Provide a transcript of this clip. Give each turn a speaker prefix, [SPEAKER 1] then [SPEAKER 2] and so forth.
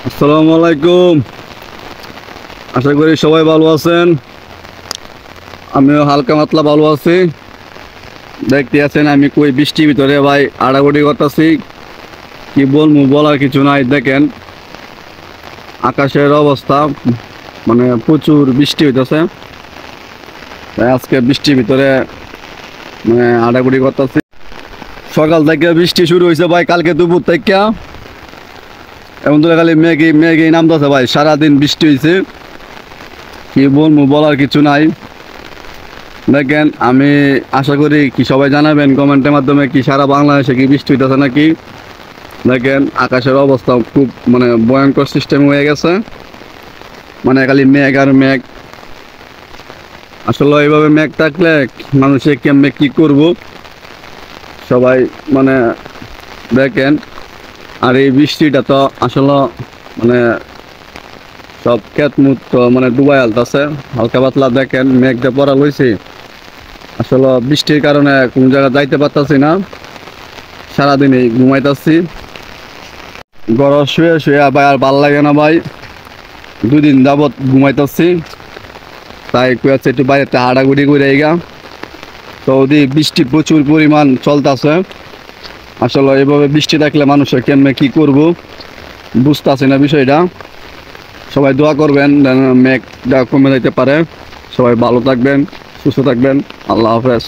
[SPEAKER 1] আসসালামু আলাইকুম। আশা করি সবাই ভালো আছেন। আমিও হালকা মাতলা ভালো আছি। দেখতে আছেন আমি কই বৃষ্টির ভিতরে ভাই আড়াগড়ি করতেছি। কি বলবো, বলার কিছু নাই। দেখেন আকাশের অবস্থা, মানে প্রচুর বৃষ্টি হইতেছে। তাই আজকে বৃষ্টির ভিতরে মানে আড়াগড়ি করতেছি। সকাল থেকে বৃষ্টি শুরু হয়েছে ভাই, কালকে দুপুর থেকে এমন ধরে খালি মেঘই মেঘই নামতেছে ভাই। সারাদিন বৃষ্টি হয়েছে, কি বলবো, বলার কিছু নাই। দেখেন আমি আশা করি কি সবাই জানাবেন কমেন্টের মাধ্যমে কি সারা বাংলাদেশে কি বৃষ্টি হইতেছে নাকি। দেখেন আকাশের অবস্থা খুব মানে ভয়ঙ্কর সিস্টেম হয়ে গেছে, মানে খালি মেঘ আর মেঘ। আসলে এইভাবে মেঘ থাকলে মানুষে কেমনে কি করব সবাই মানে দেখেন। আর এই বৃষ্টিটা তো আসলে মানে সব ক্ষেত মুক্ত মানে ডুবাই আলতাছে হালকা পাতলা। দেখেন মেঘটা পড়া লইছে, আসলে বৃষ্টির কারণে কোন জায়গায় যাইতে পারতাছি না। সারাদিনই ঘুমাইতেছি ঘরে শুয়ে শুয়ে ভাই, আর ভাল লাগে না ভাই। 2 দিন যাবৎ ঘুমাইতেছি, তাই কুয়াচ্ছে একটু বাইরে হাঁটাগুড়ি করে এইগা। তো ওদি বৃষ্টি প্রচুর পরিমাণ চলতেছে। আসলে এভাবে বৃষ্টি থাকলে মানুষের কেমনে কি করব বুঝতেছি না বিষয়টা। সবাই দোয়া করবেন যেন মেঘটা কমে যাইতে পারে। সবাই ভালো থাকবেন, সুস্থ থাকবেন। আল্লাহ হাফেজ।